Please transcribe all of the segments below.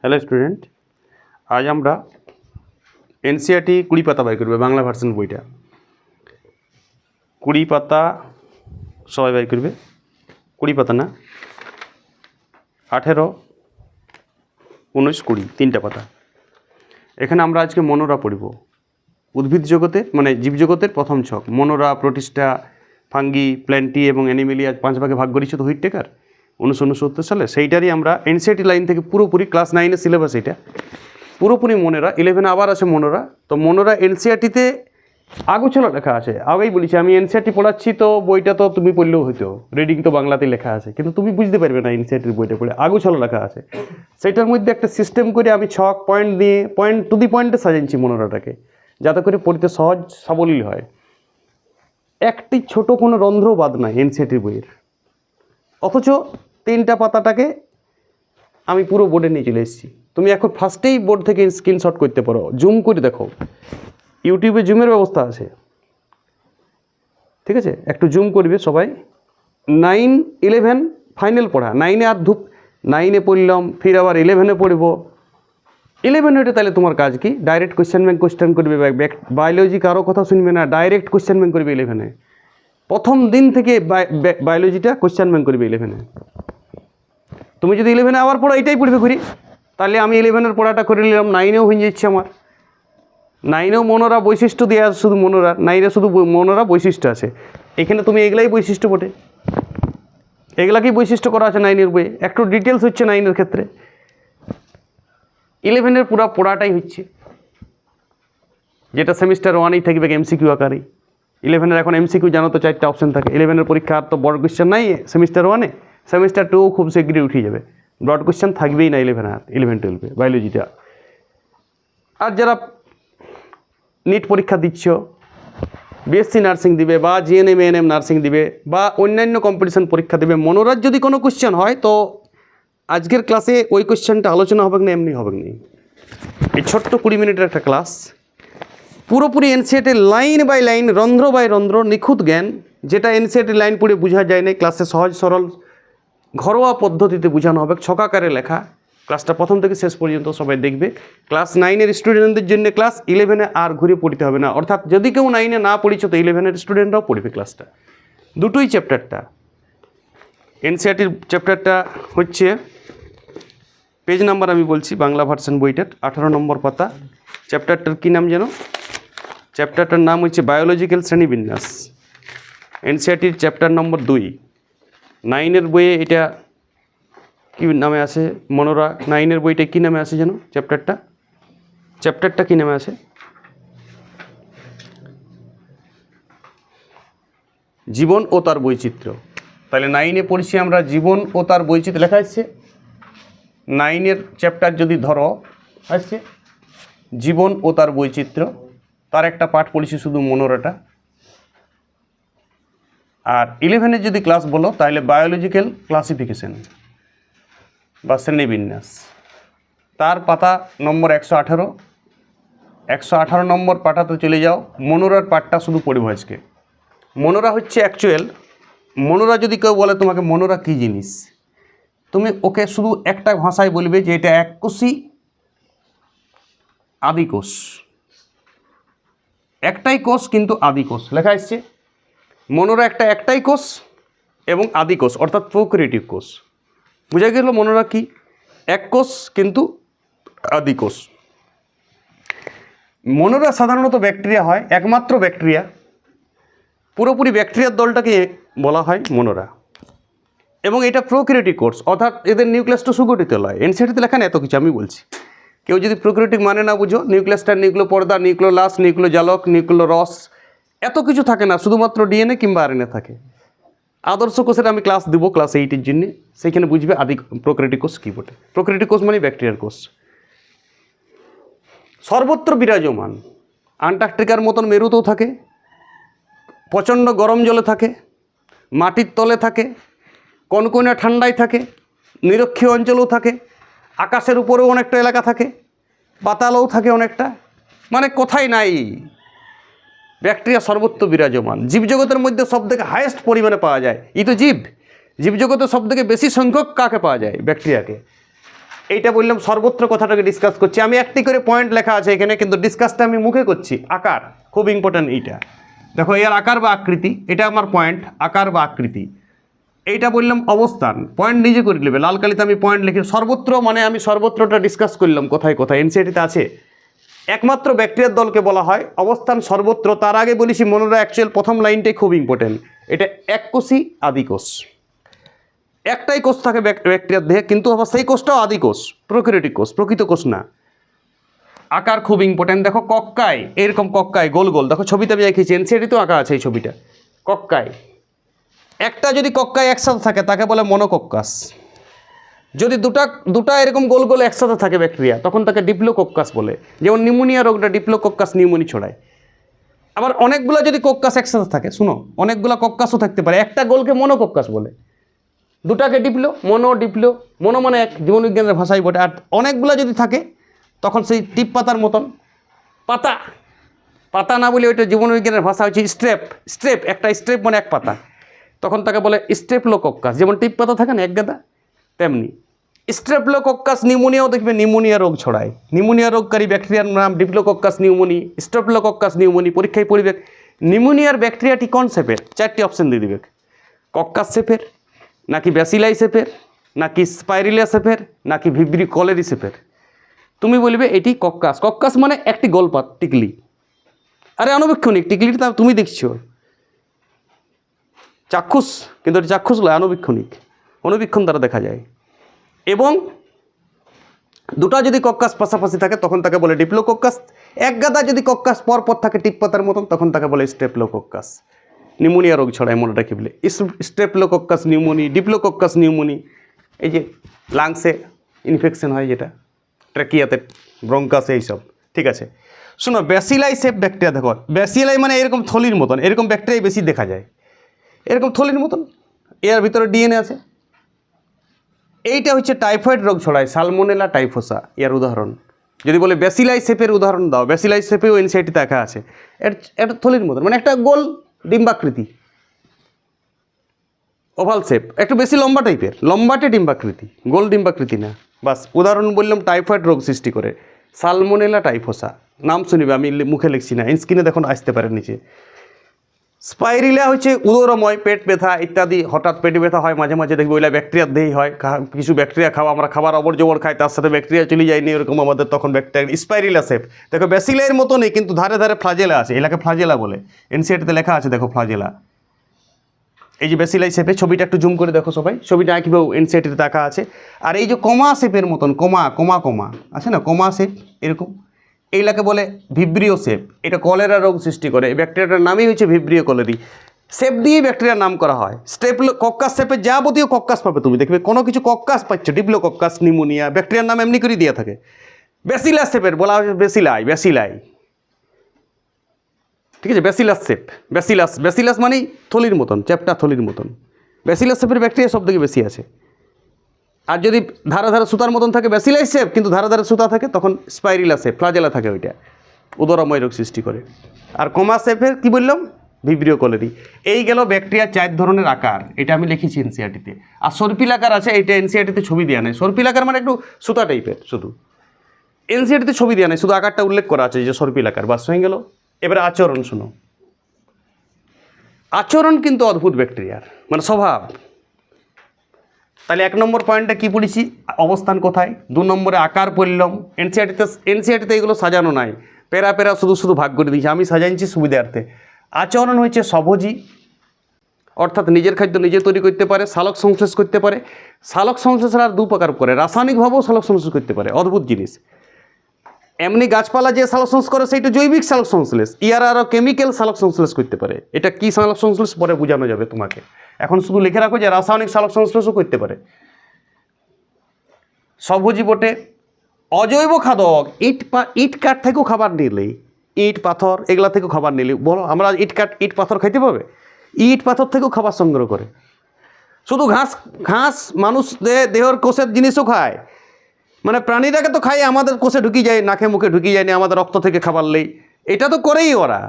Hello student, আজ আমরা NCERT 20 পাতা বাই করবে বাংলা ভার্সন বইটা 20 পাতা সবাই বাই করবে। 20 পাতা না, 18, 19, 20 তিনটা পাতা। এখানে আমরা আজকে মনোরা পড়ব। উদ্ভিদ জগতের মানে জীবজগতের প্রথম ছক মনোরা, প্রোটিস্টা, ফাঙ্গি, প্ল্যান্টি এবং অ্যানিমেলিয়া 5 ভাগে ভাগ করেছে তো হুইটেকার 1969 সালে। সেইটারই আমরা এনসিইআরটি লাইন থেকে পুরোপুরি ক্লাস 9-এর সিলেবাস এটা পুরোপুরি মনোরা। 11 আবার আছে মনোরা। তো মনোরা এনসিইআরটিতে আগোছালো লেখা আছে। আগেই বলেছি আমি এনসিইআরটি পড়াচ্ছি, তো বইটা তো তুমি পড়লেও হইতো, রিডিং তো বাংলাতেই লেখা আছে, কিন্তু তুমি বুঝতে পারবে না এনসিইআরটির বইটা পড়ে। আগোছালো লেখা আছে, সেটার মধ্যে একটা সিস্টেম করে আমি ছক পয়েন্ট দিয়ে পয়েন্ট টু দি পয়েন্টে সাজাইছি মনোরাটাকে, যাতে করে পড়তে সহজ সাবলীল হয়। একটি ছোট কোনো রন্ধ্র বাদ নাই এনসিইআরটির বইয়ের, অথচ 3টা পাতাটাকে আমি পুরো বোর্ডে নিয়ে চলে এসেছি। তুমি এখন ফার্স্টেই বোর্ড থেকে স্ক্রিনশট করতে পারো, জুম করে দেখো, ইউটিউবে জুমের ব্যবস্থা আছে, ঠিক আছে? একটু জুম করবে সবাই। 9, 11 ফাইনাল পড়া। 9-এ আর ধূপ 9-এ পড়লাম, ফির আবার 11-এ পড়ব। 11 ওইটা তাহলে তোমার কাজ কি? ডাইরেক্ট কোয়েশ্চেন ব্যাংক কোয়েশ্চেন করবে, বায়োলজি কারো কথা শুনবে না, ডাইরেক্ট কোয়েশ্চেন ব্যাংক করবে 11-এ। প্রথম দিন থেকে বায়োলজিটা কোয়েশ্চেন ব্যাংক করবে 11-এ। তুমি যদি 11-এ আবার পড়ো, এটাই পড়বে করি, তাহলে আমি 11-এর পড়াটা করে নিলাম, 9-এও হয়ে যাচ্ছে আমার। 9-এও মনোরা বৈশিষ্ট্য দেওয়া আছে, শুধু মনোরা 9-এ শুধু মনোরা বৈশিষ্ট্য আছে। এখানে তুমি এগুলাই বৈশিষ্ট্য বটে, এগুলাকেই বৈশিষ্ট্য করা আছে 9-এর বইয়ে। একটু ডিটেলস হচ্ছে 9-এর ক্ষেত্রে। 11-এর পুরো পড়াটাই হচ্ছে, যেটা সেমিস্টার 1-এই থাকবে এমসিকিউ আকারে। 11-এর এখন এমসিকিউ জানো তো 4টা অপশন থাকে। 11-এর পরীক্ষা আর তো বড় কোয়েশ্চেন নাই সেমিস্টার 1-এ, সেমিস্টার 2 খুব শীঘ্রই উঠে যাবে, ব্রড কোয়েশ্চেন থাকবেই না 11-12 বায়োলজিটা। আর যারা নিট পরীক্ষা দিচ্ছ, বিএসসি নার্সিং দিবে বা জিএনএম এএনএম নার্সিং দিবে বা অন্যান্য কম্পিটিশন পরীক্ষা দেবে, মনোরার যদি কোনো কোয়েশ্চেন হয় তো আজকের ক্লাসে ওই কোয়েশ্চেনটা আলোচনা হবে না, এমনি হবে না। এই ছোট্ট 20 মিনিটের একটা ক্লাস পুরোপুরি এনসিইআরটি লাইন বাই লাইন, রন্ধ্র বাই রন্ধ্র, নিখুঁত জ্ঞান, যেটা এনসিইআরটি লাইন পড়ে বোঝা যায় না। ক্লাসে সহজ সরল ঘরোয়া পদ্ধতিতে বোঝানো হবে, ছকাকারে লেখা। ক্লাসটা প্রথম থেকে শেষ পর্যন্ত সবাই দেখবে। ক্লাস 9-এর স্টুডেন্টদের জন্য ক্লাস 11-এ আর ঘুরে পড়তে হবে না, অর্থাৎ যদি কেউ 9-এ না পড়িছো তো 11-এর স্টুডেন্টরাও পড়বে ক্লাসটা। দুটোই চ্যাপ্টারটা, এনসিইআরটির চ্যাপ্টারটা হচ্ছে পেজ নাম্বার আমি বলছি, বাংলা ভার্সন বইটার 18 নম্বর পাতা। চ্যাপ্টারটার কী নাম যেন? চ্যাপ্টারটার নাম হচ্ছে বায়োলজিক্যাল শ্রেণীবিন্যাস। এনসিইআরটির চ্যাপ্টার নম্বর 2। 9-এর বইয়ে এটা কী নামে আছে? মনোরা 9-এর বইটা কী নামে আছে যেন? চ্যাপ্টারটা কী নামে আছে? জীবন ও তার বৈচিত্র্য। তাহলে 9-এ পড়ছি আমরা জীবন ও তার বৈচিত্র্য, লেখা আসছে 9-এর চ্যাপ্টার যদি ধরো আসছে জীবন ও তার বৈচিত্র্য, তার একটা পাঠ পড়ছি শুধু মনোরাটা। আর 11-এর যদি ক্লাস বলো তাহলে বায়োলজিক্যাল ক্লাসিফিকেশন বা শ্রেণীবিন্যাস, তার পাতা নম্বর 118। 118 নম্বর পাতাতে চলে যাও, মনোরার পাঠটা শুধু পড়ব আজকে। মনোরা হচ্ছে অ্যাকচুয়াল, মনোরা যদি কেউ বলে তোমাকে মনোরা কী জিনিস, তুমি ওকে শুধু একটা ভাষায় বলবে যে এটা এককোষী আদিকোষ। একটাই কোষ কিন্তু আদিকোষ, লেখা আসছে মনোরা একটাই কোষ এবং আদিকোষ, অর্থাৎ প্রোক্রিয়েটিভ কোষ। বুঝা গেল মনোরা কি? এক কোষ কিন্তু আদিকোষ। মনোরা সাধারণত ব্যাকটেরিয়া হয়, একমাত্র ব্যাকটেরিয়া, পুরোপুরি ব্যাকটেরিয়ার দলটাকে বলা হয় মনোরা। এবং এটা প্রোক্রিয়েটিভ কোষ, অর্থাৎ এদের নিউক্লিয়াসটা সুগঠিত নয়। এনসিইআরটিতে লেখা না এত কিছু আমি বলছি, কেউ যদি প্রোক্রিয়েটিভ মানে না বুঝো, নিউক্লিয়াসটা নিউক্লিয় পর্দা, নিউক্লিওলাস, নিউক্লিয় জালক, নিউক্লিয় রস, এত কিছু থাকে না, শুধুমাত্র ডিএনএ কিংবা আরএনএ থাকে। আদর্শ কোষের আমি ক্লাস দেবো ক্লাস 8-এর জন্য, সেইখানে বুঝবে আদি প্রোক্রিয়েটিভ কোষ কী বটে। প্রোক্রিয়েটিভ কোষ মানে ব্যাকটেরিয়ার কোষ। সর্বত্র বিরাজমান, আন্টার্কটিকার মতন মেরুতেও থাকে, প্রচণ্ড গরম জলে থাকে, মাটির তলে থাকে, কনকনে ঠান্ডায় থাকে, নিরক্ষীয় অঞ্চলেও থাকে, আকাশের উপরেও অনেকটা এলাকা থাকে, পাতালেও থাকে অনেকটা, মানে কোথায় নাই। ব্যাকটেরিয়া সর্বত্র বিরাজমান। জীবজগতের মধ্যে সবথেকে হাইয়েস্ট পরিমাণে পাওয়া যায়, এই তো জীবজগতে সবথেকে বেশি সংখ্যক কাকে পাওয়া যায়? ব্যাকটেরিয়াকে। এইটা বললাম সর্বত্র কথাটাকে ডিসকাস করছি, আমি একটি করে পয়েন্ট লেখা আছে এখানে, কিন্তু ডিসকাসটা আমি মুখে করছি। আকার খুব ইম্পর্ট্যান্ট, এইটা দেখো এর আকার বা আকৃতি, এটা আমার পয়েন্ট, আকার বা আকৃতি। এইটা বললাম অবস্থান, পয়েন্ট নিজে করে নেবে, লাল কালিতে আমি পয়েন্ট লিখি। সর্বত্র মানে আমি সর্বত্রটা ডিসকাস করলাম কোথায় কোথায়, এনসিইআরটিতে আছে। একমাত্র ব্যাকটেরিয়ার দলকে বলা হয় অবস্থান সর্বত্র। তার আগে বলেছি মনোরা অ্যাকচুয়াল প্রথম লাইনটাই খুব ইম্পর্টেন্ট, এটা এককোষী আদিকোষ। একটাই কোষ থাকে ব্যাকটেরিয়ার দেহে, কিন্তু আবার সেই কোষটাও আদিকোষ, প্রোক্যারিওটিক কোষ, প্রকৃত কোষ না। আকার খুব ইম্পর্টেন্ট, দেখো কক্কায় এরকম কক্কায় গোল গোল, দেখো ছবিতে আমি এঁকেছি, এনসিইআরটিতেও আঁকা আছে এই ছবিটা। কক্কায় একটা যদি কক্কায় একসাথে থাকে তাকে বলে মনোকক্কাস। যদি দুটা এরকম গোল গোল একসাথে থাকে ব্যাকটেরিয়া, তখন তাকে ডিপ্লোকক্কাস বলে। যেমন নিউমোনিয়া রোগটা ডিপ্লোকক্কাস নিউমোনি ছড়ায়। আবার অনেকগুলো যদি কক্কাস একসাথে থাকে, শুনো, অনেকগুলো কক্কাসও থাকতে পারে, একটা গোলকে মনোকক্কাস বলে। দুটাকে ডিপ্লো, মনো মানে এক, জীবনবিজ্ঞানের ভাষায় বটে। আর অনেকগুলো যদি থাকে তখন সেই টিপ পাতার মতন, পাতা না বলে ওইটা জীবনবিজ্ঞানের ভাষা হচ্ছে স্ট্রেপ, একটা স্ট্রেপ মানে এক পাতা, তখন তাকে বলে স্টেপলোকক্কাস। যেমন টিপ পাতা থাকে না এক গাদা, তেমনি স্টেপলোকক্কাস নিউমোনিয়াও দেখবে নিউমোনিয়া রোগ ছড়ায়। নিউমোনিয়া রোগকারী ব্যাকটেরিয়ার নাম ডিপ্লোকক্কাস নিউমোনি, স্টেপলোকক্কাস নিউমোনি। পরীক্ষায় পড়বে নিউমোনিয়ার ব্যাকটেরিয়াটি কোন শেপের, 4টি অপশন দিয়ে দিবে, কক্কাস শেপের, নাকি ব্যাসিলাই শেপের, নাকি স্পাইরিলিয়া শেপের, নাকি ভিব্রিও কলেরি শেপের। তুমি বলবে এটি কক্কাস। কক্কাস মানে একটি গোলপাত, টিকলি। আরে আনুবীক্ষণিক টিকলিটা তুমি দেখছো চাক্ষুষ, কিন্তু এটি চাক্ষুষ নয়, আনুবীক্ষণিক, অনুবীক্ষণ দ্বারা দেখা যায়। এবং দুটা যদি কক্কাস পাশাপাশি থাকে তখন তাকে বলে ডিপ্লোকক্কাস। এক গাদা যদি কক্কাস পরপর থাকে টিপ পাতার মতন, তখন তাকে বলে স্টেপলোকক্কাস। নিউমোনিয়া রোগ ছড়ায়, মনে রাখি বলে স্টেপলোকক্কাস নিউমোনি, ডিপ্লোকক্কাস নিউমোনি। এই যে লাংসে ইনফেকশন হয়, যেটা ট্র্যাকিয়াতে ব্রঙ্কাসে, এইসব, ঠিক আছে। শোনো, ব্যাসিলাই শেপ ব্যাকটেরিয়া দেখো, ব্যাসিলাই মানে এরকম থলির মতন, এরকম ব্যাকটেরিয়া বেশি দেখা যায়, এরকম থলির মতন, এর ভিতরে ডিএনএ আছে। এইটা হচ্ছে টাইফয়েড রোগ ছড়ায়, সালমোনেলা টাইফোসা এর উদাহরণ। যদি বলে ব্যাসিলাই শেপের উদাহরণ দাও, ব্যাসিলাই শেপেও এনসিইআরটিতে দেখা আছে। এটা থলির মতন, মানে একটা গোল ডিম্বাকৃতি, ওভাল শেপ, একটু বেশি লম্বা টাইপের, লম্বাটে ডিম্বাকৃতি, গোল ডিম্বাকৃতি না। বাস উদাহরণ বললাম, টাইফয়েড রোগ সৃষ্টি করে সালমোনেলা টাইফোসা। নাম শুনিবে, আমি মুখে লিখছি না, স্ক্রিনে দেখুন আসতে পারে নিচে। স্পাইরিলিয়া হচ্ছে উদরময়, পেট ব্যথা ইত্যাদি, হঠাৎ পেটে ব্যথা হয় মাঝে মাঝে, দেখবে ওইলা ব্যাকটেরিয়ার দেহেই হয়। কিছু ব্যাকটেরিয়া খাওয়া, আমরা খাবার অবর খাই, তার সাথে ব্যাকটেরিয়া চলে যায়নি, এরকম আমাদের তখন ব্যাকটেরিয়া। স্পাইরিলিয়া শেপ দেখো, ব্যাসিলাইয়ের মতনই, কিন্তু ধারে ধারে ফ্লাজেলা আছে, এলাকে ফ্লাজেলা বলে, এনসিইআরটিতে লেখা আছে, দেখো ফ্লাজেলা। এই যে ব্যাসিলাই শেপে, ছবিটা একটু জুম করে দেখো সবাই, ছবিটা কীভাবে এনসিইআরটিতে দেখা আছে। আর এই যে কমা শেপের মতন, কমা আছে না, কমা শেপ এরকম, এইটাকে বলে ভিব্রিও শেপ। এটা কলেরা রোগ সৃষ্টি করে। এই ব্যাকটেরিয়াটার নামই হচ্ছে ভিব্রিও কলেরি। শেপ দিয়ে ব্যাকটেরিয়ার নাম করা হয়। কক্কাস শেপের যাবতীয় কক্কাস পাবে, তুমি দেখবে কোনো কিছু কক্কাস পাচ্ছ, ডিপ্লোকক্কাস নিউমোনিয়া, ব্যাকটেরিয়ার নাম এমনি করে দিয়ে থাকে। ব্যাসিলাস শেপের বলা হচ্ছে ব্যাসিলাই, ঠিক আছে, ব্যাসিলাস শেপ, ব্যাসিলাস মানেই থলির মতন, চ্যাপ্টা থলির মতন। ব্যাসিলাস শেপের ব্যাকটেরিয়া সব থেকে বেশি আছে। আর যদি ধারে ধারে সুতার মতন থাকে ব্যাসিলাই শেপ, কিন্তু ধারে ধারে সুতা থাকে, তখন স্পাইরিলা শেপ, ফ্লাজেলা থাকে, ওইটা উদরময় রোগ সৃষ্টি করে। আর কমা শেপের কী বললাম, ভিব্রিও কলেরি। এই গেল ব্যাকটেরিয়া 4 ধরনের আকার, এটা আমি লিখেছি এনসিইআরটিতে। আর সর্পিল আকার আছে, এইটা এনসিইআরটিতে ছবি দেওয়া নেই। সর্পিল আকার মানে একটু সুতা টাইপের, শুধু এনসিইআরটিতে ছবি দেওয়া নেই, শুধু আকারটা উল্লেখ করা আছে যে সর্পিল আকার, বাস হয়ে গেল। এবারে আচরণ শোনো, আচরণ কিন্তু অদ্ভুত ব্যাকটেরিয়ার, মানে স্বভাব। তাহলে 1 নম্বর পয়েন্টটা কী পড়েছি, অবস্থান কোথায়। 2 নম্বরে আকার পড়লাম। এনসিইআরটিতে এগুলো সাজানো নাই, পেরা শুধু ভাগ করে দিয়েছি, আমি সাজাইছি সুবিধার্থে। আচরণ হচ্ছে স্বভোজী, অর্থাৎ নিজের খাদ্য নিজে তৈরি করতে পারে, সালোক সংশ্লেষ করতে পারে। সালোক সংশ্লেষের আর 2 প্রকার করে, রাসায়নিকভাবেও সালোক সংশ্লেষ করতে পারে, অদ্ভুত জিনিস। এমনি গাছপালা যে সালোক সংশ্লেষ করে সেইটা জৈবিক সালোক সংশ্লেষ, ইয়ারা আরও কেমিক্যাল সালোক সংশ্লেষ করতে পারে। এটা কি সালোক সংশ্লেষ পরে বোঝানো যাবে তোমাকে, এখন শুধু লিখে রাখো যে রাসায়নিক সালোক সংশ্লেষও করতে পারে। স্বভোজী বটে। অজৈব খাদক, ইট কাঠ থেকেও খাবার নিলেই, ইট পাথর এগুলা থেকেও খাবার নিলে, বলো আমরা ইট পাথর খাইতে পাবে? ইট পাথর থেকেও খাবার সংগ্রহ করে। শুধু ঘাস মানুষ দেহর কোষের জিনিসও খায়, মানে প্রাণীরাকে তো খাই, আমাদের কোষে ঢুকি যায়, নাকে মুখে ঢুকি যায়নি, আমাদের রক্ত থেকে খাবার নেই, এটা তো করেই ওরা,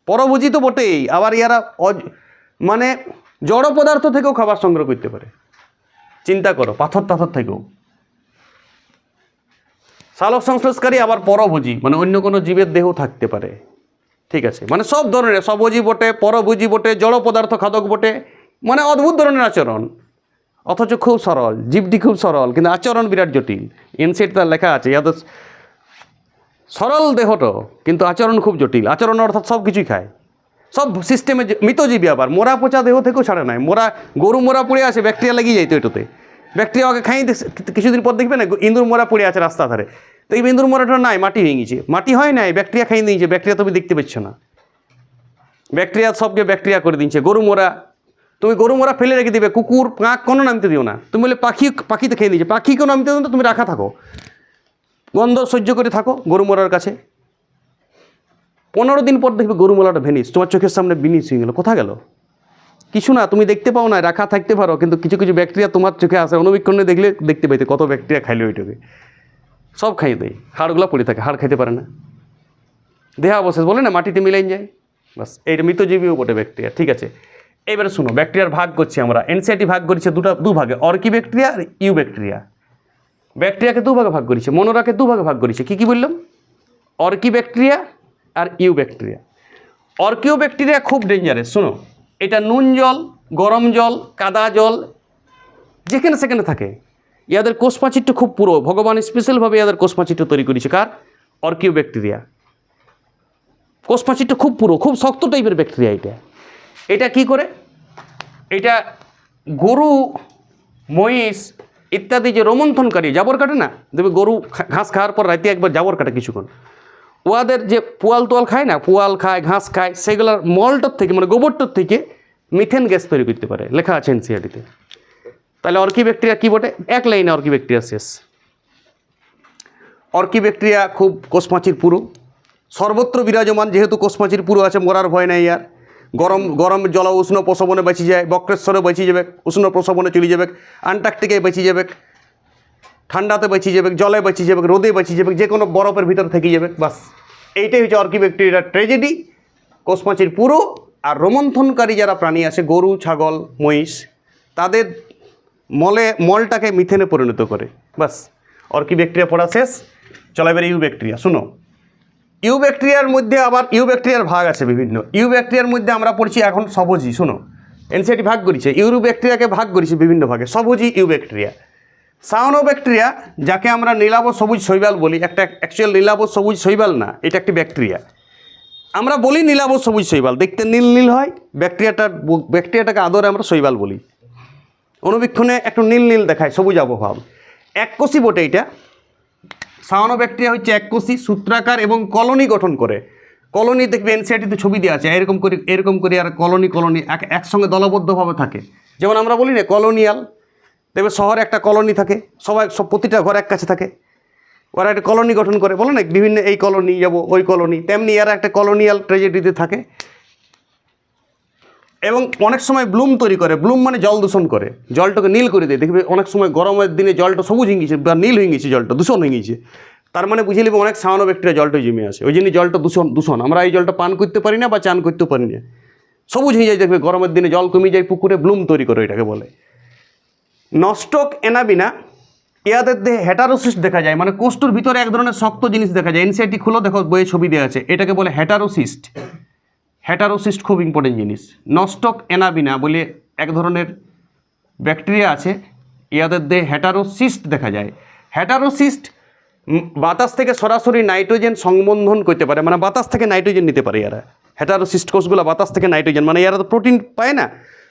পরভোজী তো বটেই। আবার ইয়ারা মানে জড় পদার্থ থেকেও খাবার সংগ্রহ করতে পারে, চিন্তা করো, পাথর থেকেও। সালোক সংশ্লেষকারী আবার পরভোজী, মানে অন্য কোনো জীবের দেহ থাকতে পারে। ঠিক আছে, মানে সব ধরনের, স্বভোজী বটে, পরভোজী বটে, জড় পদার্থ খাদক বটে, মানে অদ্ভুত ধরনের আচরণ, অথচ খুব সরল, জীবটি খুব সরল, কিন্তু আচরণ বিরাট জটিল। এনসেট তার লেখা আছে, ইয়াদের সরল দেহটো কিন্তু আচরণ খুব জটিল। আচরণ অর্থাৎ সব কিছুই খায়, সব সিস্টেমে মৃতজীবী, আবার মোরা পচা দেহ থেকেও ছাড়ে নাই। গরু মোরা পড়ে আছে, ব্যাকটেরিয়া লাগিয়ে যাইতো এটাতে, ব্যাকটেরিয়া ওকে খাই, কিছুদিন পর দেখবে না ইঁদুর মোরা পড়ে আছে রাস্তা ধারে, তো এই ইঁদুর মোরাটা নাই, মাটি হয়ে গেছে, মাটি হয় নাই, ব্যাকটেরিয়া খাই দিয়েছে, ব্যাকটেরিয়া তুমি দেখতে পাচ্ছ না, ব্যাকটেরিয়া সবকে ব্যাকটেরিয়া করে দিচ্ছে। গরু মোরা, তুমি গরু মোরা ফেলে রেখে দিবে, কুকুর কাক কোনো নামতে দিও না, তুমি বলে পাখিতে খেয়ে দিয়েছে, পাখিকেও নামতে দিও না, তুমি রাখা থাকো, গন্ধ সহ্য করে থাকো গরু মোরার কাছে। 15 দিন পর দেখবে গরু মোলাটা ভেনিস, তোমার চোখের সামনে বিনিস হয়ে গেল, কোথা গেল? কিছু না, তুমি দেখতে পাও না, রাখা থাকতে পারো, কিন্তু কিছু কিছু ব্যাকটেরিয়া তোমার চোখে আসে, অনুবীক্ষণে দেখলে দেখতে পাইতে কত ব্যাকটেরিয়া খাইলে ওইটাকে, সব খাইয়ে দেয়, হাড়গুলো পড়ে থাকে, হাড় খাইতে পারে না, দেহাবশেষ বলে না মাটিতে মিলাইন যায়, বাস এইটা মৃতজীবীও বটে ব্যাকটেরিয়া। ঠিক আছে, এবারে শুনো, ব্যাকটেরিয়ার ভাগ করছি আমরা, এনসিআরটি ভাগ করেছে দু ভাগে, অর্কি ব্যাকটেরিয়া আর ইউ ব্যাকটেরিয়া। ব্যাকটেরিয়াকে 2 ভাগে ভাগ করেছে, মনোরাকে 2 ভাগে ভাগ করেছে। কী বললাম? অর্কি ব্যাকটেরিয়া আর ইউ ব্যাকটেরিয়া। অর্কিও ব্যাকটেরিয়া খুব ডেঞ্জারাস, শোনো, এটা নুন জল, গরম জল, কাদা জল, যেখানে সেখানে থাকে। ইয়াদের কোষপ্রাচীরটা খুব পুরো, ভগবান স্পেশালভাবে ইয়াদের কোষপ্রাচীরটা তৈরি করেছে। কার? অর্কিও ব্যাকটেরিয়া। কোষপ্রাচীরটা খুব পুরো, খুব শক্ত টাইপের ব্যাকটেরিয়া এটা কি করে? এটা গরু, মহিষ ইত্যাদি যে রোমন্থনকারী, জাবর কাটে না, দেখবে গরু ঘাস খাওয়ার পর রাতে একবার জাবর কাটে কিছুক্ষণ, ওদের যে পোয়াল তোয়াল খায় না, পোয়াল খায়, ঘাস খায়, সেগুলোর মলটার থেকে, মানে গোবরটার থেকে মিথেন গ্যাস তৈরি করতে পারে, লেখা আছে এনসিআরটিতে। তাহলে অর্কি ব্যাকটেরিয়া কী বটে? এক লাইনে অর্কি ব্যাকটেরিয়া শেষ। অর্কি ব্যাকটেরিয়া খুব কোষপ্রাচীর পুরো, সর্বত্র বিরাজমান, যেহেতু কোষপ্রাচীর পুরো আছে, মরার ভয় নাই আর। গরম জল উষ্ণ প্রসবনে বেঁচে যায়, বক্রেশ্বরে বেঁচে যাবে, উষ্ণ প্রসবনে চলে যাবে, আন্টার্কটিকায় বেঁচে যাবে, ঠান্ডাতে বেঁচে যাবে, জলে বেঁচে যাবে, রোদে বেঁচে যাবে, যে কোনো বরফের ভিতর থেকে যাবে, বাস এইটাই হচ্ছে অর্কি ব্যাকটেরিয়ার ট্র্যাজেডি। কোষপ্রাচীর পুরো, আর রোমন্থনকারী যারা প্রাণী আছে, গরু, ছাগল, মহিষ, তাদের মলটাকে মিথেনে পরিণত করে, বাস অর্কি ব্যাকটেরিয়া পড়া শেষ। চলো এবার ইউ ব্যাকটেরিয়া। শুনো, ইউ ব্যাকটেরিয়ার মধ্যে আবার ইউ ব্যাকটেরিয়ার ভাগ আছে বিভিন্ন। ইউ ব্যাকটেরিয়ার মধ্যে আমরা পড়ছি এখন স্বভোজী। শুনো, এনসিআরটি ভাগ করেছে, ইউ ব্যাকটেরিয়াকে ভাগ করেছে বিভিন্ন ভাগে, স্বভোজী ইউ ব্যাকটেরিয়া। সায়ানোব্যাকটেরিয়া, যাকে আমরা নীলাভ সবুজ শৈবাল বলি, একটা অ্যাকচুয়াল নীলাভ সবুজ শৈবাল না, এটা একটি ব্যাকটেরিয়া। আমরা বলি নীলাভ সবুজ শৈবাল, দেখতে নীল নীল হয়, ব্যাকটেরিয়াটাকে আদরে আমরা শৈবাল বলি, অনুবীক্ষণে একটু নীল নীল দেখায়, সবুজ আবহাওয়া। এককোষী বটে এটা। সায়ানোব্যাকটেরিয়া হচ্ছে এককোষী, সূত্রাকার এবং কলোনি গঠন করে। কলোনি দেখবে এনসিআরটিতে ছবি দেওয়া আছে, এরকম করে আর কলোনি একসঙ্গে দলবদ্ধভাবে থাকে। যেমন আমরা বলি না কলোনিয়াল, দেখবে শহরে একটা কলোনি থাকে, প্রতিটা ঘর এক কাছে থাকে, ওরা একটা কলোনি গঠন করে, বলো না বিভিন্ন এই কলোনি যাবো ওই কলোনি, তেমনি এরা একটা কলোনিয়াল ট্র্যাজেডিতে থাকে। এবং অনেক সময় ব্লুম তৈরি করে, ব্লুম মানে জল দূষণ করে, জলটাকে নীল করে দেয়। দেখবে অনেক সময় গরমের দিনে জলটা সবুজ হয়ে গেছে বা নীল হয়ে গেছে, জলটা দূষণ হয়ে গেছে, তার মানে বুঝে নেবে অনেক সায়ানোব্যাকটেরিয়া জলটা জমে আসে, ওই জন্য জলটা দূষণ। আমরা এই জলটা পান করতে পারি না বা চান করতেও পারি না, সবুজ হয়ে যায়, দেখবে গরমের দিনে জল কমে যায়, পুকুরে ব্লুম তৈরি করে, এটাকে বলে। নস্টক অ্যানাবিনা, ইয়াদের দেহে হেটারোসিস্ট দেখা যায়, মানে কোষ্ঠের ভিতরে এক ধরনের শক্ত জিনিস দেখা যায়। এনসিআরটি খুলো, দেখো বইয়ে ছবি দেওয়া আছে, এটাকে বলে হেটারোসিস্ট। হেটারোসিস্ট খুব ইম্পর্টেন্ট জিনিস। নস্টক অ্যানাবিনা বলে এক ধরনের ব্যাকটেরিয়া আছে, ইয়াদের দেহে হেটারোসিস্ট দেখা যায়। হেটারোসিস্ট বাতাস থেকে সরাসরি নাইট্রোজেন সংবন্ধন করতে পারে, মানে বাতাস থেকে নাইট্রোজেন নিতে পারে এরা। হেটারোসিস্ট কোষগুলো বাতাস থেকে নাইট্রোজেন, মানে এরা তো প্রোটিন পায় না,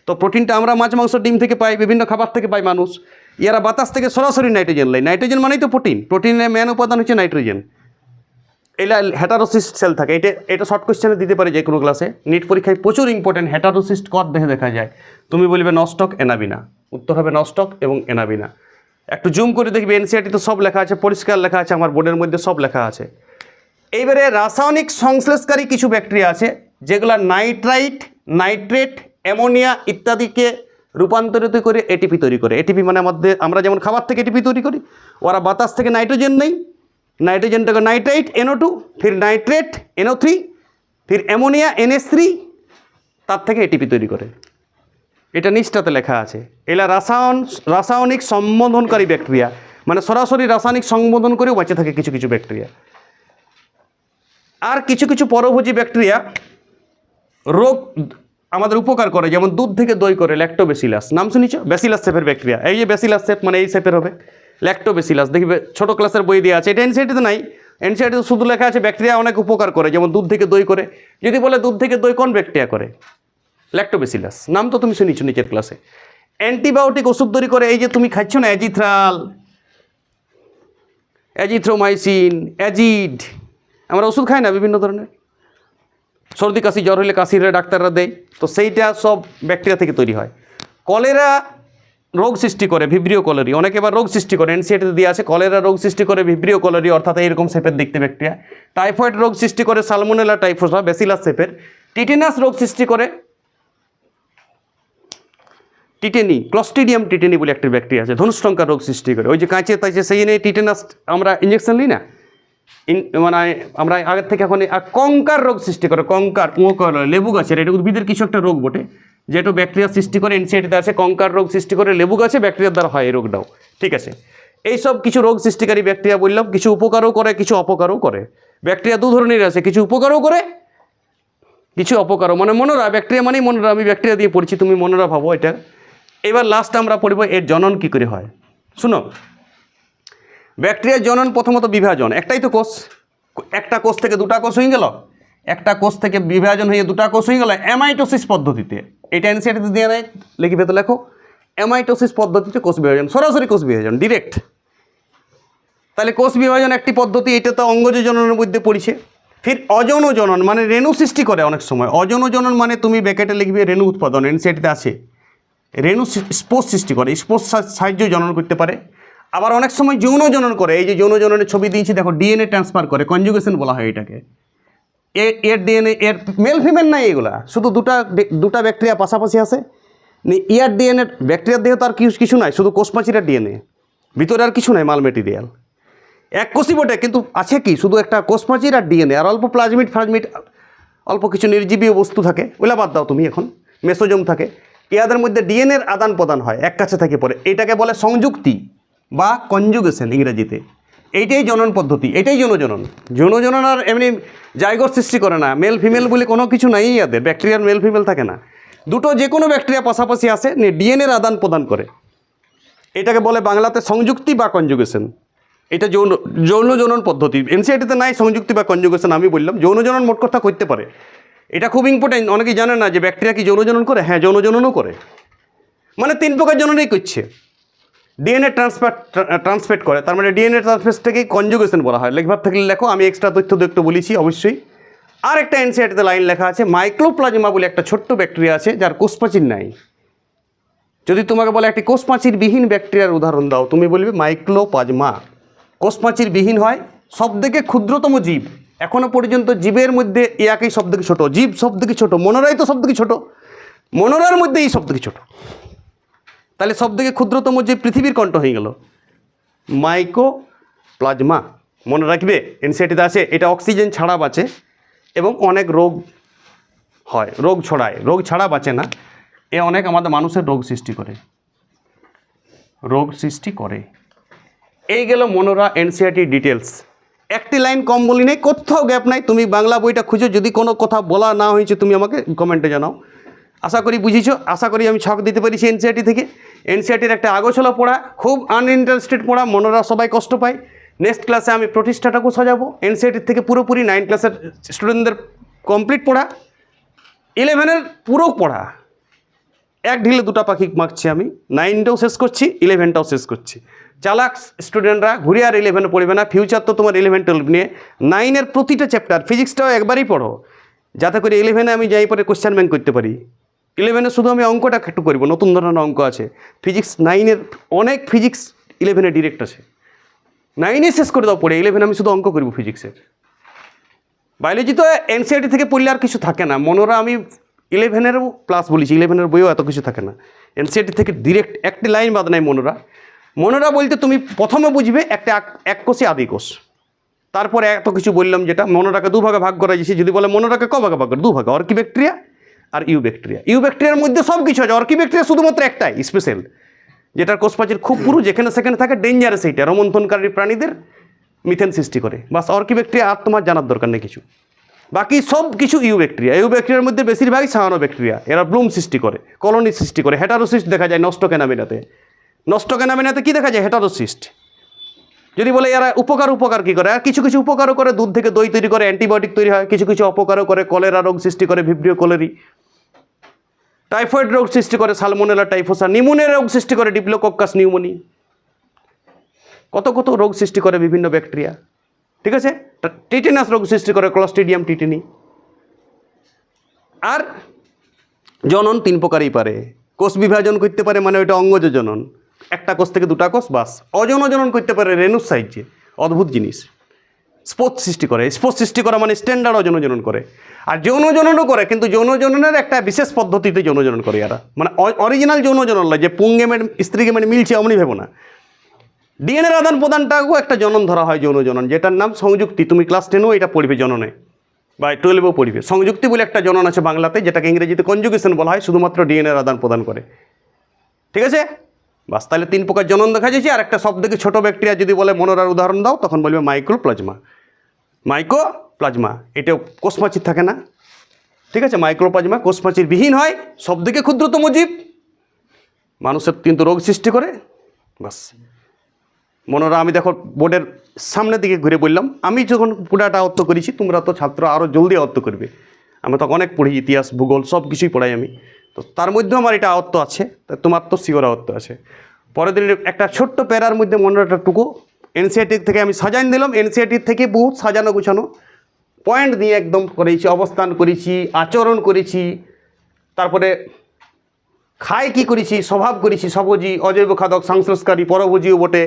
তো প্রোটিনটা আমরা মাছ মাংস ডিম থেকে পাই, বিভিন্ন খাবার থেকে পাই মানুষ, এরা বাতাস থেকে সরাসরি নাইট্রোজেন নেয়। নাইট্রোজেন মানেই তো প্রোটিন, প্রোটিনের মেন উপাদান হচ্ছে নাইট্রোজেন। এলা হেটারোসিস্ট সেল থাকে। এটা শর্ট কোয়েশ্চেনে দিতে পারে যে কোনো ক্লাসে, নিট পরীক্ষায় প্রচুর ইম্পর্টেন্ট। হেটারোসিস্ট কত দেহে দেখা যায়, তুমি বলবে নস্টক অ্যানাবিনা, উত্তর হবে নস্টক এবং অ্যানাবিনা। একটু জুম করে দেখবে, এনসিআরটি তো সব লেখা আছে, পরিষ্কার লেখা আছে, আমার বোর্ডের মধ্যে সব লেখা আছে। এইবারে রাসায়নিক সংশ্লেষকারী কিছু ব্যাকটেরিয়া আছে, যেগুলো নাইট্রেট, অ্যামোনিয়া ইত্যাদিকে রূপান্তরিত করে এটিপি তৈরি করে। এটিপি মানে আমরা যেমন খাবার থেকে এটিপি তৈরি করি, ওরা বাতাস থেকে নাইট্রোজেন নেই, নাইট্रोजन नाइट्राइट NO2, फिर नाइट्रेट NO3, फिर অ্যামোনিয়া NH3, তার থেকে এটিপি তৈরি করে। এটা নিচটাতে লেখা আছে। এলা রাসায়নিক সম্বোধনকারী ব্যাকটেরিয়া, মানে সরাসরি রাসায়নিক সংবোধন করেও বেঁচে থাকে কিছু কিছু ব্যাকটেরিয়া। আর কিছু কিছু পরভোজী ব্যাকটেরিয়া রোগ আমাদের উপকার করে, যেমন দুধ থেকে দই করে, ল্যাক্টোব্যাসিলাস নাম শুনেছ? ব্যাসিলাস শেপের ব্যাকটেরিয়া, এই যে ব্যাসিলাস শেপ মানে এই শেপের হবে ল্যাক্টোব্যাসিলাস, দেখবে ছোট ক্লাসের বই দিয়ে আছে। এটা এনসিআরটিতে নাই, এনসিআরটিতে শুধু লেখা আছে ব্যাকটেরিয়া অনেক উপকার করে, যেমন দুধ থেকে দই করে। যদি বলে দুধ থেকে দই কোন ব্যাকটেরিয়া করে? ল্যাক্টোব্যাসিলাস, নাম তো তুমি শুনেছো নিচের ক্লাসে। অ্যান্টিবায়োটিক ওষুধ তৈরি করে, এই যে তুমি খাচ্ছ না অ্যাজিথ্রাল, অ্যাজিথ্রোমাইসিন, অ্যাজিড, আমরা ওষুধ খাই না বিভিন্ন ধরনের, সর্দি কাশি জ্বর হলে কাশির ডাক্তাররা দেয়, তো সেইটা সব ব্যাকটেরিয়া থেকে তৈরি হয়। কলেরা রোগ সৃষ্টি করে, ভিব্রিও কলেরি, অনেকে এবার রোগ সৃষ্টি করে, এনসিআরটিতে দিয়ে আছে কলেরা রোগ সৃষ্টি করে ভিব্রিও কলেরি, অর্থাৎ এইরকম শেপের দেখতে ব্যাকটেরিয়া। টাইফয়েড রোগ সৃষ্টি করে সালমোনেলা টাইফোসা, ব্যাসিলাস শেপের। টিটেনাস রোগ সৃষ্টি করে টিটেনি, ক্লস্ট্রিডিয়াম টিটেনি বলে একটা ব্যাকটেরিয়া আছে, ধনুষ্টঙ্কার রোগ সৃষ্টি করে। ওই যে কাঁচে তাইছে সেই নিয়ে টিটেনাস আমরা ইঞ্জেকশন নিই না, মানে আমরা আগের থেকে এখন। আর কঙ্কার রোগ সৃষ্টি করে, কঙ্কার লেবু গাছের, এটা উদ্ভিদের কিছু একটা রোগ বটে, যেটা ব্যাকটেরিয়া সৃষ্টি করে, এনসিআরটিতে আছে কঙ্কার রোগ সৃষ্টি করে লেবু গাছে, ব্যাকটেরিয়ার দ্বারা হয় এই রোগটাও, ঠিক আছে। এইসব কিছু রোগ সৃষ্টিকারী ব্যাকটেরিয়া বললাম, কিছু উপকারও করে কিছু অপকারও করে। ব্যাকটেরিয়া দু ধরনের আছে, কিছু উপকারও করে কিছু অপকারও, মানে মনোরা, ব্যাকটেরিয়া মানেই মনোরা, আমি ব্যাকটেরিয়া দিয়ে পড়ছি, তুমি মনোরা ভাবো এটা। এবার লাস্ট আমরা পড়ব এর জনন কী করে হয়। শুনো, ব্যাকটেরিয়ার জনন প্রথমত বিভাজন, একটাই তো কোষ, একটা কোষ থেকে দুটা কোষ হয়ে গেল, একটা কোষ থেকে বিভাজন হয়ে দুটা কোষ হয়ে গেল অ্যামাইটোসিস পদ্ধতিতে। এটা এনসিআরটিতে দিয়ে নেয়, লিখিবে তো লেখো, অ্যামাইটোসিস পদ্ধতিতে কোষ বিভাজন, সরাসরি কোষ বিভাজন ডিরেক্ট। তাহলে কোষ বিভাজন একটি পদ্ধতি, এটা তো অঙ্গজ জননের মধ্যে পড়ছে। ফির অযৌন জনন, মানে রেণু সৃষ্টি করে অনেক সময়। অযৌন জনন মানে তুমি ব্যাকেটে লিখবে রেণু উৎপাদন, এনসিআরটিতে আছে। রেণু স্পোর্স সৃষ্টি করে, স্পোর্স সাহায্যে জনন করতে পারে। আবার অনেক সময় যৌন জনন করে, এই যে যৌন জননের ছবি দিয়েছি দেখো, ডিএনএ ট্রান্সফার করে, কনজুগেশন বলা হয় এটাকে। এর ডিএনএ, এর মেল ফিমেল নাই, এগুলা শুধু দুটা ব্যাকটেরিয়া পাশাপাশি আছে। ইয়ার ডিএনএ, ব্যাকটেরিয়ার দেহে তো আর কিছু নাই, শুধু কোষপাচিরের ডিএনএ, ভিতরে আর কিছু নাই মাল মেটেরিয়াল। এক কোষই বটে, কিন্তু আছে কি শুধু একটা কোষপাচির আর ডিএনএ, আর অল্প প্লাজমিড ফ্রাজমিড, অল্প কিছু নির্জীবীয় বস্তু থাকে, ওইলা বাদ দাও তুমি, এখন মেসোজোম থাকে। ইয়াদের মধ্যে ডিএনএর আদান প্রদান হয়, এক কাছে থেকে পরে, এটাকে বলে সংযুক্তি বা কনজুগেশন ইংরেজিতে। এইটাই জনন পদ্ধতি, এটাই যৌনজনন। যৌনজনন আর এমনি জাইগোট সৃষ্টি করে না, মেল ফিমেল বলে কোনো কিছু নাই ইয়াদের, ব্যাকটেরিয়ার মেল ফিমেল থাকে না, দুটো যে কোনো ব্যাকটেরিয়া পাশাপাশি আসে, ডিএনএর আদান প্রদান করে, এটাকে বলে বাংলাতে সংযুক্তি বা কনজুগেশন। এটা যৌন জনন পদ্ধতি। এনসিআরটিতে নাই সংযুক্তি বা কনজুগেশন, আমি বললাম যৌন জনন মোট কথা করতে পারে। এটা খুব ইম্পর্টেন্ট, অনেকেই জানে না যে ব্যাকটেরিয়া কি যৌন জনন করে। হ্যাঁ, যৌন জননও করে, মানে 3 প্রকার জননই করছে। ডিএনএ ট্রান্সফেট করে, তার মানে ডিএনএ ট্রান্সফেটটাকেই কনজুগেশন বলা হয়। লেখবার থাকলে লেখো, আমি এক্সট্রা তথ্য একটু বলেছি অবশ্যই। আর একটা এনসিআরটিতে লাইন লেখা আছে, মাইক্রোপ্লাজমা বলে একটা ছোট্ট ব্যাকটেরিয়া আছে যার কোষপ্রাচীর নাই। যদি তোমাকে বলে একটি কোষপ্রাচীর বিহীন ব্যাকটেরিয়ার উদাহরণ দাও, তুমি বলবে মাইক্রোপ্লাজমা। কোষপ্রাচীর বিহীন হয়, সবথেকে ক্ষুদ্রতম জীব, এখনো পর্যন্ত জীবের মধ্যে ইয়াকেই সবথেকে ছোট, জীব সবথেকে ছোট, মনোরাই তো সবথেকে ছোট, মনোরার মধ্যে এই সবথেকে ছোট। তাহলে সবথেকে ক্ষুদ্রতম জীব পৃথিবীর কণ্ঠ হয়ে গেল মাইক্রোপ্লাজমা। মনে রাখবে, এনসিআরটিতে আছে। এটা অক্সিজেন ছাড়া বাঁচে এবং অনেক রোগ হয়, রোগ ছড়ায়, রোগ ছাড়া বাঁচে না। এ অনেক আমাদের মানুষের রোগ সৃষ্টি করে, রোগ সৃষ্টি করে। এই গেল মনোরা এনসিআরটি ডিটেলস। একটি লাইন কম বলি নেই, কোথাও গ্যাপ নাই। তুমি বাংলা বইটা খুঁজো, যদি কোনো কথা বলা না হয়েছে তুমি আমাকে কমেন্টে জানাও। আশা করি বুঝিছো, আশা করি আমি ছক দিতে পেরেছি এনসিআরটি থেকে। এনসিআরটির একটা আগোছলা পড়া, খুব আনইন্টারেস্টেড পড়া, মনোরা সবাই কষ্ট পায়। নেক্সট ক্লাসে আমি প্রতিষ্ঠাটাকেও সাজাবো। এনসিআরটির থেকে পুরোপুরি 9 ক্লাসের স্টুডেন্টদের কমপ্লিট পড়া, 11-এর পুরো পড়া, এক ঢিলে দুটা পাখি মারছি আমি। 9টাও শেষ করছি, 11টাও শেষ করছি। চালাক স্টুডেন্টরা ঘুরে আর 11 পড়বে না, ফিউচার তো তোমার 11-12 নিয়ে। 9-এর প্রতিটা চ্যাপ্টার, ফিজিক্সটাও একবারই পড়ো, যাতে করে 11-এ আমি যাই পরে কোশ্চেন ব্যাংক করতে পারি। 11-এ শুধু আমি অঙ্কটা একটু করবো, নতুন ধরনের অঙ্ক আছে। ফিজিক্স 9-এর অনেক ফিজিক্স 11-এ ডিরেক্ট আছে। 9-এ শেষ করে দাও পড়ে, 11 আমি শুধু অঙ্ক করবো ফিজিক্সের। বায়োলজি তো এনসিআরটি থেকে পড়লে আর কিছু থাকে না। মনোরা আমি 11-এরও প্লাস বলেছি, 11-এর বইও এত কিছু থাকে না। এনসিআরটি থেকে ডিরেক্ট একটি লাইন বাদ নাই মনোরা। মনোরা বলতে তুমি প্রথমে বুঝবে একটা এককোষী আদিকোষ, তারপরে এত কিছু বললাম যেটা মনোরাকে দুভাগে ভাগ করা যাচ্ছে। যদি বলে মনোরাকে কভাগে ভাগ করে, দুভাগে, অর্কি ব্যাকটেরিয়া আর ইউ ব্যাকটেরিয়া। ইউ ব্যাকটেরিয়ার মধ্যে সব কিছু আছে, অর্কি ব্যাকটেরিয়া শুধুমাত্র একটাই স্পেশাল, যেটার কোষপ্রাচীর খুব পুরু, যেখানে সেখানে থাকে ডেঞ্জারাস, এইটা রমন্থনকারী প্রাণীদের মিথেন সৃষ্টি করে। বাস অর্কি ব্যাকটেরিয়া আর তোমার জানার দরকার নেই কিছু। বাকি সব কিছু ইউ ব্যাকটেরিয়া। ইউ ব্যাকটেরিয়ার মধ্যে বেশিরভাগই সায়ানো ব্যাকটেরিয়া। এরা ব্লুম সৃষ্টি করে, কলোনি সৃষ্টি করে। হেটারোসিস্ট দেখা যায় নস্টোকেনামিনাতে। নস্টোকেনামিনাতে কী দেখা যায়? হেটারোসিস্ট। যদি বলে এরা উপকার কী করে, আর কিছু কিছু উপকারও করে, দুধ থেকে দই তৈরি করে, অ্যান্টিবায়োটিক তৈরি হয়। কিছু কিছু অপকারও করে, কলেরা রোগ সৃষ্টি করে, ভিব্রিও কোলেরি। টাইফয়েড রোগ সৃষ্টি করে, সালমোনেলা টাইফোসা। নিউমোনিয়া রোগ সৃষ্টি করে, ডিপ্লোকক্কাস নিউমোনি। কত কত রোগ সৃষ্টি করে বিভিন্ন ব্যাকটেরিয়া, ঠিক আছে। টিটেনাস রোগ সৃষ্টি করে, ক্লস্ট্রিডিয়াম টিটেনি। আর জনন 3 প্রকারই পারে। কোষ বিভাজন করতে পারে, মানে ওইটা অঙ্গজ জনন, একটা কোষ থেকে 2টা কোষ, বাস। অযৌন জনন করতে পারে রেণুর সাহায্যে, অদ্ভুত জিনিস। স্পোর্ট সৃষ্টি করে। স্পোর্ট সৃষ্টি করা মানে স্ট্যান্ডার্ড অযৌন জনন করে। আর যৌন জননও করে, কিন্তু যৌন জননের একটা বিশেষ পদ্ধতিতে যৌন জনন করে এরা, মানে অরিজিনাল যৌন জনন নয় যে পুংগেমের স্ত্রী গেমের মিলছে অমনি ভেবো না। ডিএনএর আদান প্রদানটাকেও একটা জনন ধরা হয়, যৌন জনন, যেটার নাম সংযুক্তি। তুমি ক্লাস 10ও এটা পড়বে, জননে, বা 12এও পড়বে। সংযুক্তি বলে একটা জনন আছে বাংলাতে, যেটাকে ইংরেজিতে কনজুগেশন বলা হয়, শুধুমাত্র ডিএনএর আদান প্রদান করে, ঠিক আছে। বাস, তাহলে 3 প্রকার জনন দেখা যাচ্ছে। আর একটা সব থেকে ছোটো ব্যাকটেরিয়া যদি বলে মনোরার উদাহরণ দাও, তখন বলবে মাইক্রোপ্লাজমা। মাইক্রোপ্লাজমা, এটাও কোষপ্রাচীর থাকে না, ঠিক আছে। মাইক্রোপ্লাজমা কোষপ্রাচীর বিহীন হয়, সব থেকে ক্ষুদ্রতম জীব, মানুষের কিন্তু রোগ সৃষ্টি করে। বাস, মনোরা আমি দেখো বোর্ডের সামনের দিকে ঘুরে বললাম, আমি যখন পুরাটা আয়ত্ত করেছি, তোমরা তো ছাত্র আরও জলদি আয়ত্ত করবে। আমি তো অনেক পড়ি, ইতিহাস ভূগোল সব কিছুই পড়াই আমি, তো তার মধ্যেও আমার এটা আয়ত্ত আছে, তোমার তো শিওর আয়ত্ত আছে। পরের দিন একটা ছোট্ট প্যারার মধ্যে মনোরাটা টুকু এনসিআরটি থেকে আমি সাজান দিলাম। এনসিআরটি থেকে বহুত সাজানো গুছানো পয়েন্ট দিয়ে একদম করেছি, অবস্থান করেছি, আচরণ করেছি, তারপরে খায় কি করেছি, স্বভাব করেছি, সবজি, অজৈব খাদক, সংশ্লেষকারী, পরভোজীও বটে।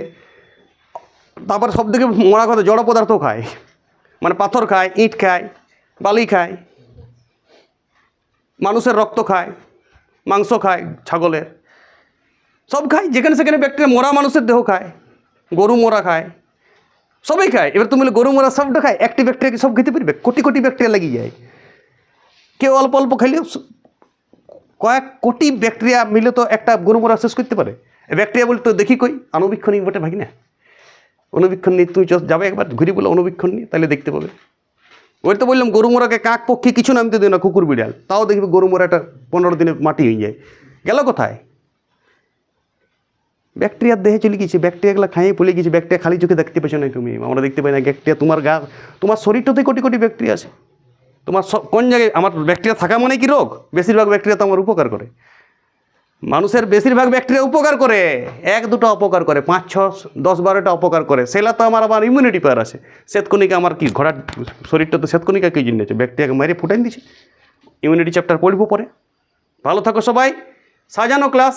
তারপর সব থেকে মরা কথা, জড় পদার্থ খায়, মানে পাথর খায়, ইট খায়, বালি খায়, মানুষের রক্ত খায়, মাংস খায়, ছাগলের সব খায়, যেখানে সেখানে ব্যাকটেরিয়া। মরা মানুষের দেহ খায়, গরু মরা খায়, সবই খায়। এবার তুমি বলে গরু মরা সবটা খায়, একটি ব্যাকটেরিয়া কি সব খেতে পারবে? কোটি কোটি ব্যাকটেরিয়া লাগিয়ে যায়। কেউ অল্প অল্প খাইলেও কয়েক কোটি ব্যাকটেরিয়া মিলে তো একটা গরু মরা শেষ করতে পারে। ব্যাকটেরিয়া বলতে দেখি কই আণুবীক্ষণিক বটে ভাগি না, অনুবীক্ষণ নিয়ে তুমি যাবে একবার ঘুরি বলে অনুবীক্ষণ নিয়ে, তাহলে দেখতে পাবে। ওই তো বললাম গরু মোরাকে কাক পক্ষী কিছু নামতে দিও না, কুকুর বিড়াল, তাও দেখবে গরু মোরাটা 15 দিনে মাটি হয়ে যায়। গেল কোথায়? ব্যাকটেরিয়ার দেহে চলে গেছে, ব্যাকটেরিয়াগুলো খাইয়ে পড়ে গেছে। ব্যাকটেরিয়া খালি চোখে দেখতে পেছো না তুমি, আমরা দেখতে পাই না ব্যাকটেরিয়া। তোমার শরীরটাতে কোটি কোটি ব্যাকটেরিয়া আছে। তোমার কোন জায়গায় আমার ব্যাকটেরিয়া থাকা মানে কি রোগ? বেশিরভাগ ব্যাকটেরিয়া তো আমার উপকার করে। মানুষের বেশিরভাগ ব্যাকটেরিয়া উপকার করে, 1-2টা অপকার করে, 5-6-10-12টা অপকার করে। সেটা তো আমার ইমিউনিটি পাওয়ার আছে। শ্বেতকণিকা আমার কি ঘোড়ার শরীরটা তো শ্বেতকণিকা কি জন্য আছে? ব্যাকটেরিয়াকে মেরে ফুটাই দিচ্ছে। ইমিউনিটি চ্যাপ্টার পড়বো পরে। ভালো থাকো সবাই। সাজানো ক্লাস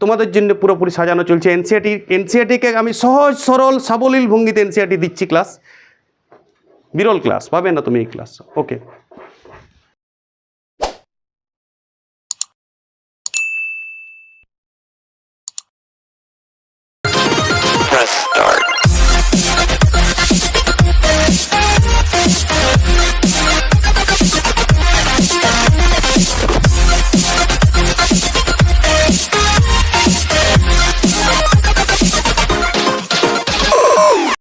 তোমাদের জন্য পুরোপুরি সাজানো চলছে। এনসিআরটিকে আমি সহজ সরল সাবলীল ভঙ্গিতে এনসিআরটি দিচ্ছি ক্লাস। বিরল ক্লাস পাবে না তুমি এই ক্লাস। ওকে।